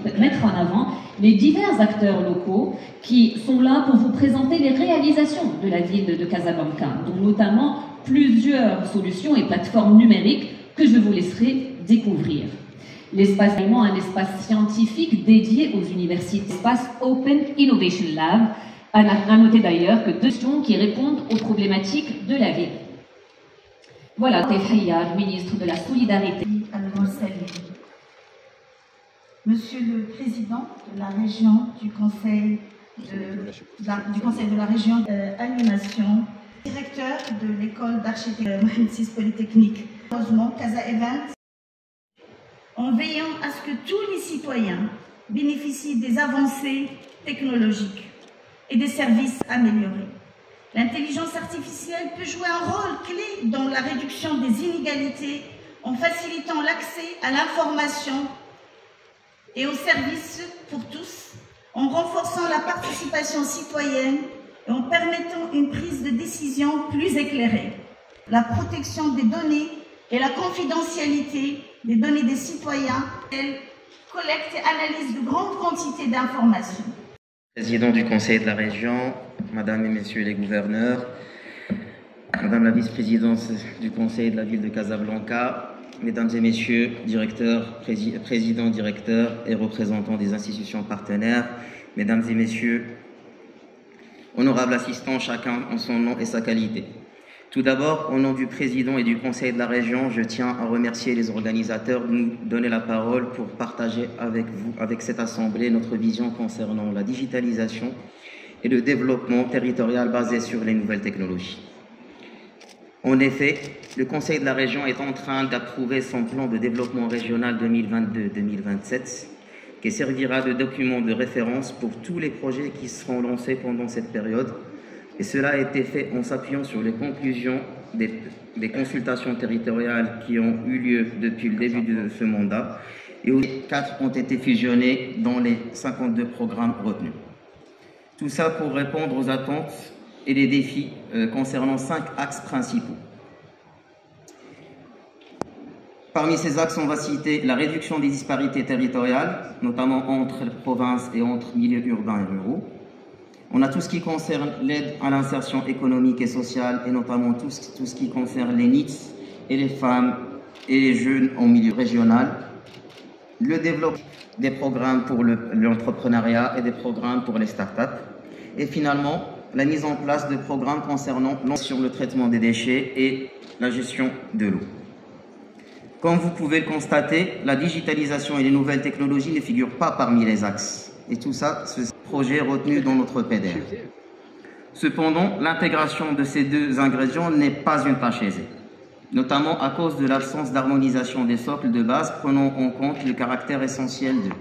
Pour mettre en avant les divers acteurs locaux qui sont là pour vous présenter les réalisations de la ville de Casablanca, dont notamment plusieurs solutions et plateformes numériques que je vous laisserai découvrir. L'espace est également un espace scientifique dédié aux universités, l'espace Open Innovation Lab, à noter d'ailleurs que deux questions qui répondent aux problématiques de la ville. Voilà, Tefaya, ministre de la Solidarité. Monsieur le Président de la région, du Conseil de la région animation, directeur de l'école d'architecture Mohamed VI Polytechnique, heureusement Casa Event, en veillant à ce que tous les citoyens bénéficient des avancées technologiques et des services améliorés. L'intelligence artificielle peut jouer un rôle clé dans la réduction des inégalités en facilitant l'accès à l'information et aux services pour tous, en renforçant la participation citoyenne et en permettant une prise de décision plus éclairée. La protection des données et la confidentialité des données des citoyens, elles collectent et analysent de grandes quantités d'informations. Président du Conseil de la région, Madame et Messieurs les gouverneurs, Madame la vice-présidente du Conseil de la ville de Casablanca, Mesdames et Messieurs, directeurs, présidents, directeurs et représentants des institutions partenaires, Mesdames et Messieurs, honorables assistants, chacun en son nom et sa qualité. Tout d'abord, au nom du Président et du Conseil de la région, je tiens à remercier les organisateurs de nous donner la parole pour partager avec vous, avec cette Assemblée, notre vision concernant la digitalisation et le développement territorial basé sur les nouvelles technologies. En effet, le Conseil de la région est en train d'approuver son plan de développement régional 2022-2027, qui servira de document de référence pour tous les projets qui seront lancés pendant cette période. Et cela a été fait en s'appuyant sur les conclusions des consultations territoriales qui ont eu lieu depuis le début de ce mandat, et où 4 ont été fusionnés dans les 52 programmes retenus. Tout ça pour répondre aux attentes et les défis concernant 5 axes principaux. Parmi ces axes, on va citer la réduction des disparités territoriales, notamment entre provinces et entre milieux urbains et ruraux. On a tout ce qui concerne l'aide à l'insertion économique et sociale, et notamment tout ce qui concerne les NEETs et les femmes et les jeunes en milieu régional. Le développement des programmes pour l'entrepreneuriat et des programmes pour les startups. Et finalement, la mise en place de programmes concernant sur le traitement des déchets et la gestion de l'eau. Comme vous pouvez le constater, la digitalisation et les nouvelles technologies ne figurent pas parmi les axes. Et tout ça, ce projet est retenu dans notre PDR. Cependant, l'intégration de ces deux ingrédients n'est pas une tâche aisée, notamment à cause de l'absence d'harmonisation des socles de base, prenant en compte le caractère essentiel d'eux.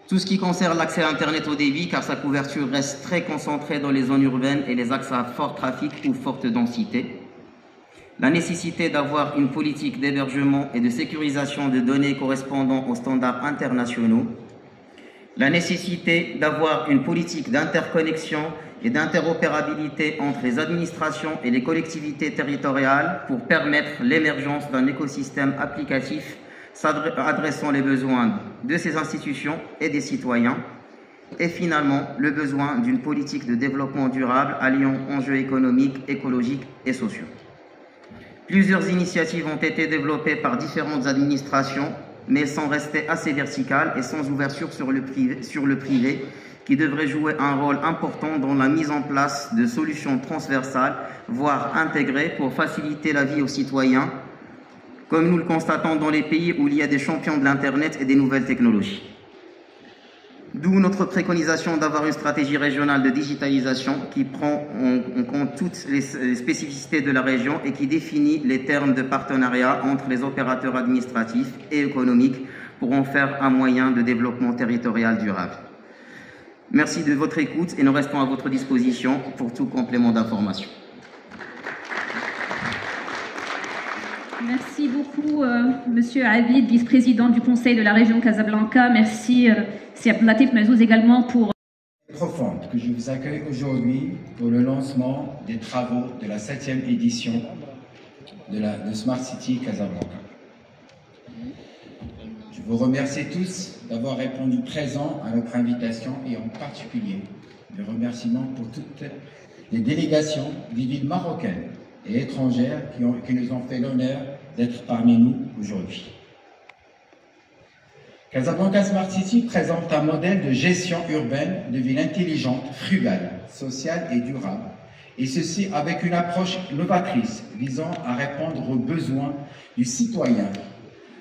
Tout ce qui concerne l'accès à Internet au débit, car sa couverture reste très concentrée dans les zones urbaines et les axes à fort trafic ou forte densité. La nécessité d'avoir une politique d'hébergement et de sécurisation de données correspondant aux standards internationaux. La nécessité d'avoir une politique d'interconnexion et d'interopérabilité entre les administrations et les collectivités territoriales pour permettre l'émergence d'un écosystème applicatif adressant les besoins de ces institutions et des citoyens, et finalement le besoin d'une politique de développement durable alliant enjeux économiques, écologiques et sociaux. Plusieurs initiatives ont été développées par différentes administrations, mais sans rester assez verticales et sans ouverture sur le privé, qui devrait jouer un rôle important dans la mise en place de solutions transversales, voire intégrées, pour faciliter la vie aux citoyens comme nous le constatons dans les pays où il y a des champions de l'Internet et des nouvelles technologies. D'où notre préconisation d'avoir une stratégie régionale de digitalisation qui prend en compte toutes les spécificités de la région et qui définit les termes de partenariat entre les opérateurs administratifs et économiques pour en faire un moyen de développement territorial durable. Merci de votre écoute et nous restons à votre disposition pour tout complément d'information. Merci beaucoup, Monsieur Abid, vice-président du Conseil de la région Casablanca. Merci, Sir Abdelatif Mazouz, également pour... profonde que je vous accueille aujourd'hui pour le lancement des travaux de la 7e édition de Smart City Casablanca. Je vous remercie tous d'avoir répondu présent à notre invitation et en particulier des remerciements pour toutes les délégations des villes marocaines et étrangères qui nous ont fait l'honneur d'être parmi nous aujourd'hui. Casablanca Smart City présente un modèle de gestion urbaine de ville intelligente, frugale, sociale et durable, et ceci avec une approche novatrice visant à répondre aux besoins du citoyen,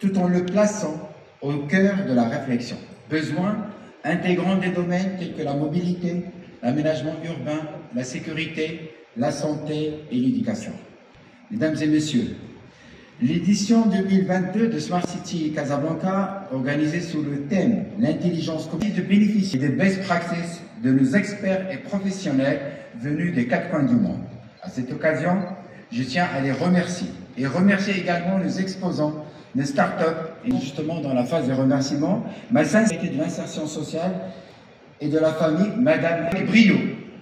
tout en le plaçant au cœur de la réflexion. Besoins intégrant des domaines tels que la mobilité, l'aménagement urbain, la sécurité, la santé et l'éducation. Mesdames et messieurs, l'édition 2022 de Smart City Casablanca, organisée sous le thème « L'intelligence collective », de bénéficier des best practices de nos experts et professionnels venus des 4 coins du monde. À cette occasion, je tiens à les remercier et remercier également nos exposants, nos startups. Et justement, dans la phase des remerciements, ma sincérité de l'insertion sociale et de la famille, Madame Brio,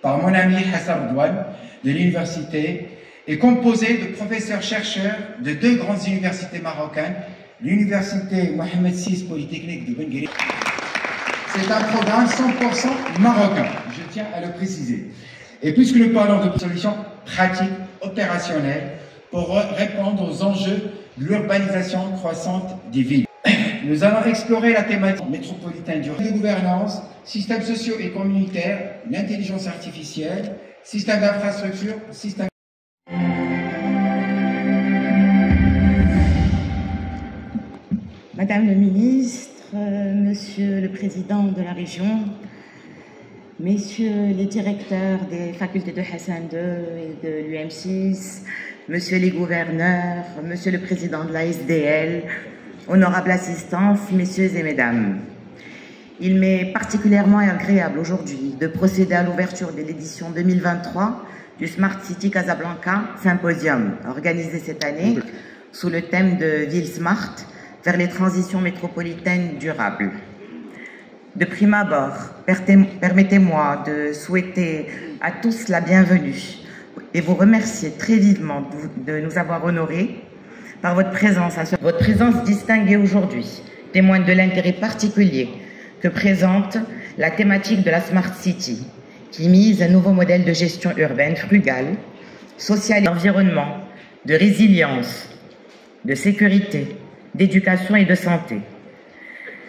par mon ami Hassan Douane de l'université, est composée de professeurs-chercheurs de 2 grandes universités marocaines, l'université Mohamed VI Polytechnique de Bengueli. C'est un programme 100% marocain, je tiens à le préciser. Et puisque nous parlons de solutions pratiques, opérationnelles, pour répondre aux enjeux de l'urbanisation croissante des villes. Nous allons explorer la thématique métropolitaine du gouvernance, systèmes sociaux et communautaires, l'intelligence artificielle, système d'infrastructure, système... Madame le ministre, Monsieur le président de la région, Messieurs les directeurs des facultés de Hassan II et de l'UM6, Messieurs les gouverneurs, Monsieur le président de la SDL, honorable assistance, Messieurs et Mesdames. Il m'est particulièrement agréable aujourd'hui de procéder à l'ouverture de l'édition 2023 du Smart City Casablanca Symposium, organisé cette année sous le thème de Ville Smart vers les transitions métropolitaines durables. De prime abord, permettez-moi de souhaiter à tous la bienvenue et vous remercier très vivement de nous avoir honorés par votre présence. Votre présence distinguée aujourd'hui témoigne de l'intérêt particulier que présente la thématique de la Smart City, qui mise un nouveau modèle de gestion urbaine frugale, sociale et d'environnement, de résilience, de sécurité, d'éducation et de santé,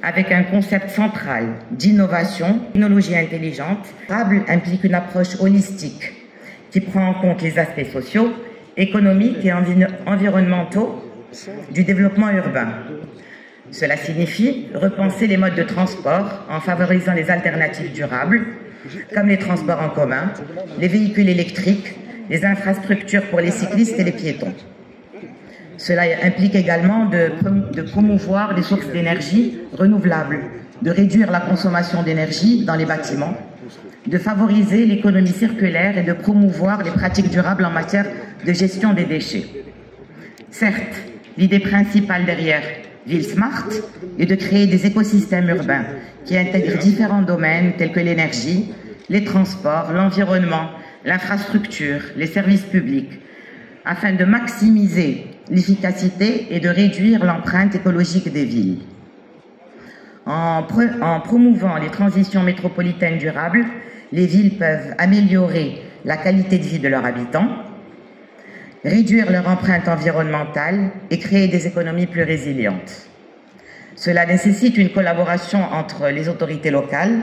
avec un concept central d'innovation, technologie intelligente. Durable implique une approche holistique qui prend en compte les aspects sociaux, économiques et environnementaux du développement urbain. Cela signifie repenser les modes de transport en favorisant les alternatives durables, comme les transports en commun, les véhicules électriques, les infrastructures pour les cyclistes et les piétons. Cela implique également de promouvoir les sources d'énergie renouvelables, de réduire la consommation d'énergie dans les bâtiments, de favoriser l'économie circulaire et de promouvoir les pratiques durables en matière de gestion des déchets. Certes, l'idée principale derrière Ville Smart est de créer des écosystèmes urbains qui intègrent différents domaines tels que l'énergie, les transports, l'environnement, l'infrastructure, les services publics, afin de maximiser l'efficacité et de réduire l'empreinte écologique des villes. En promouvant les transitions métropolitaines durables, les villes peuvent améliorer la qualité de vie de leurs habitants, réduire leur empreinte environnementale et créer des économies plus résilientes. Cela nécessite une collaboration entre les autorités locales,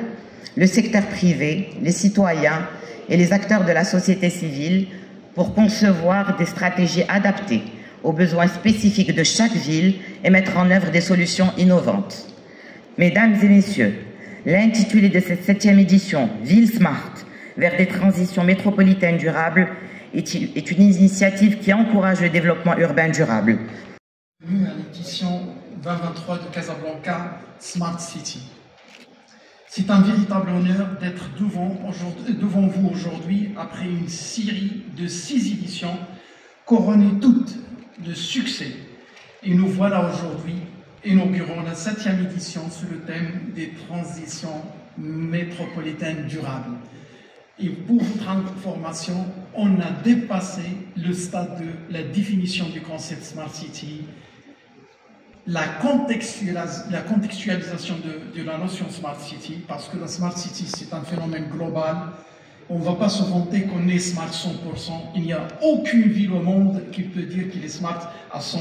le secteur privé, les citoyens et les acteurs de la société civile pour concevoir des stratégies adaptées aux besoins spécifiques de chaque ville et mettre en œuvre des solutions innovantes. Mesdames et messieurs, l'intitulé de cette 7e édition, Ville Smart, vers des transitions métropolitaines durables, est une initiative qui encourage le développement urbain durable. Bienvenue à l'édition 2023 de Casablanca Smart City. C'est un véritable honneur d'être devant vous aujourd'hui après une série de 6 éditions couronnées toutes de succès. Et nous voilà aujourd'hui inaugurant la 7e édition sous le thème des transitions métropolitaines durables. Et pour votre information, on a dépassé le stade de la définition du concept Smart City, la contextualisation de la notion Smart City, parce que la Smart City, c'est un phénomène global. On ne va pas se vanter qu'on est Smart 100%. Il n'y a aucune ville au monde qui peut dire qu'il est Smart à 100%,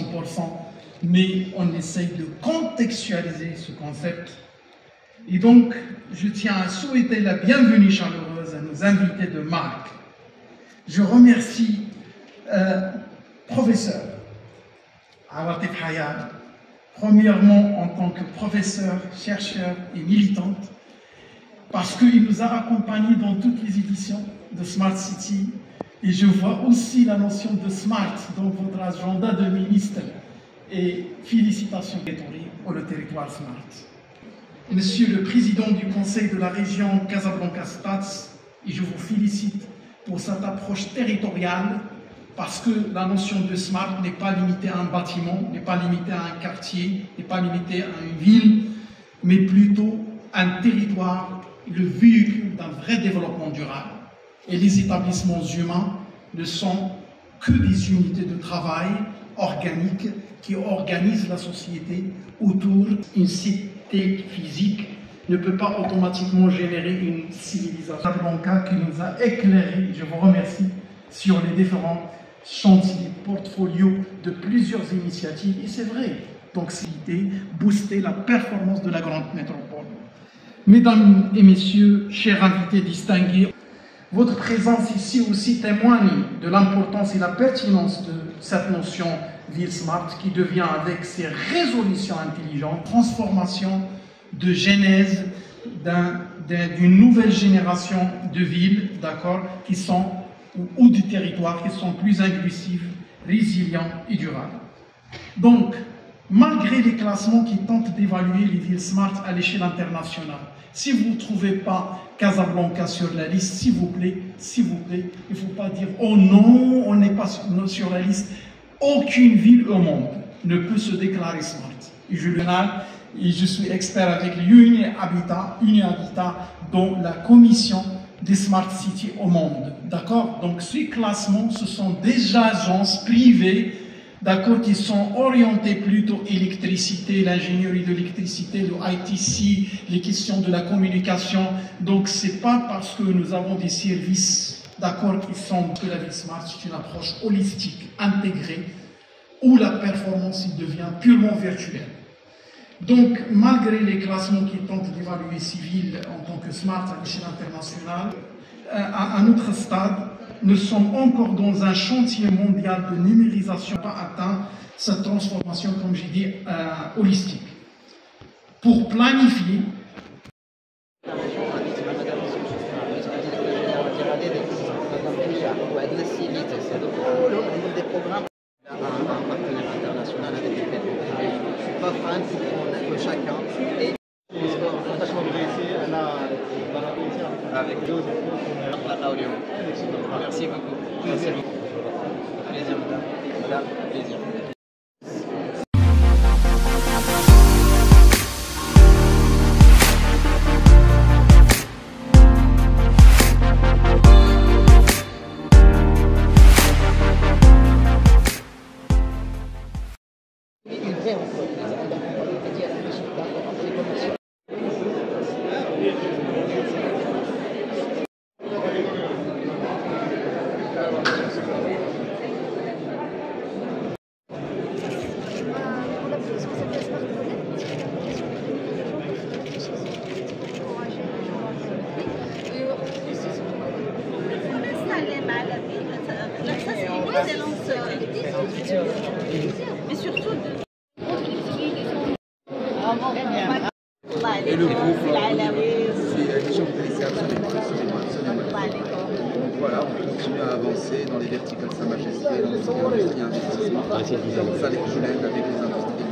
mais on essaye de contextualiser ce concept. Et donc, je tiens à souhaiter la bienvenue chaleureuse à nos invités de marque. Je remercie professeur Awatif Hayat, premièrement en tant que professeur, chercheur et militante, parce qu'il nous a accompagnés dans toutes les éditions de Smart City, et je vois aussi la notion de Smart dans votre agenda de ministre, et félicitations pour le territoire Smart. Monsieur le Président du Conseil de la région Casablanca-Stats, et je vous félicite pour cette approche territoriale, parce que la notion de Smart n'est pas limitée à un bâtiment, n'est pas limitée à un quartier, n'est pas limitée à une ville, mais plutôt un territoire, le véhicule d'un vrai développement durable. Et les établissements humains ne sont que des unités de travail organiques qui organisent la société autour d'une cité physique ne peut pas automatiquement générer une civilisation. Casablanca qui nous a éclairé, je vous remercie, sur les différents chantiers, portfolios de plusieurs initiatives. Et c'est vrai, donc booster la performance de la grande métropole. Mesdames et messieurs, chers invités distingués, votre présence ici aussi témoigne de l'importance et la pertinence de cette notion Ville Smart qui devient avec ses résolutions intelligentes, transformation de genèse d'une nouvelle génération de villes, d'accord, qui sont, ou de territoires qui sont plus inclusifs, résilients et durables. Donc, malgré les classements qui tentent d'évaluer les villes Smart à l'échelle internationale, si vous ne trouvez pas Casablanca sur la liste, s'il vous plaît, il ne faut pas dire « Oh non, on n'est pas sur la liste ». Aucune ville au monde ne peut se déclarer Smart. Et je suis expert avec l'UNI-Habitat, dont la commission des Smart Cities au monde. D'accord? Donc ces classements, ce sont des agences privées, d'accord, qui sont orientées plutôt électricité, l'ingénierie de l'électricité, le ITC, les questions de la communication. Donc c'est pas parce que nous avons des services, d'accord, qui sont que la ville Smart, c'est une approche holistique, intégrée, où la performance devient purement virtuelle. Donc, malgré les classements qui tentent d'évaluer ces villes en tant que Smart à l'échelle internationale, à un autre stade, nous sommes encore dans un chantier mondial de numérisation, pas atteint cette transformation, comme j'ai dit, holistique. Pour planifier, Merci beaucoup. Merci beaucoup. Plaisir, madame. Madame, plaisir. Et le groupe, c'est absolument. Donc voilà, on continue à avancer dans les verticales Sa Majesté, dans le secteur et investissement. Ça, les Julien avec les industries.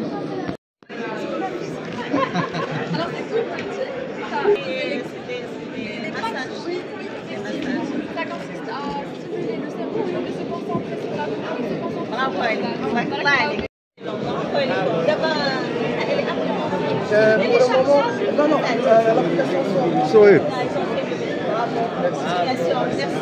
Alors c'est cool. Ça consiste à stimuler le cerveau de se concentrer sur la voix et se concentrer pour le moment, l'application. Merci.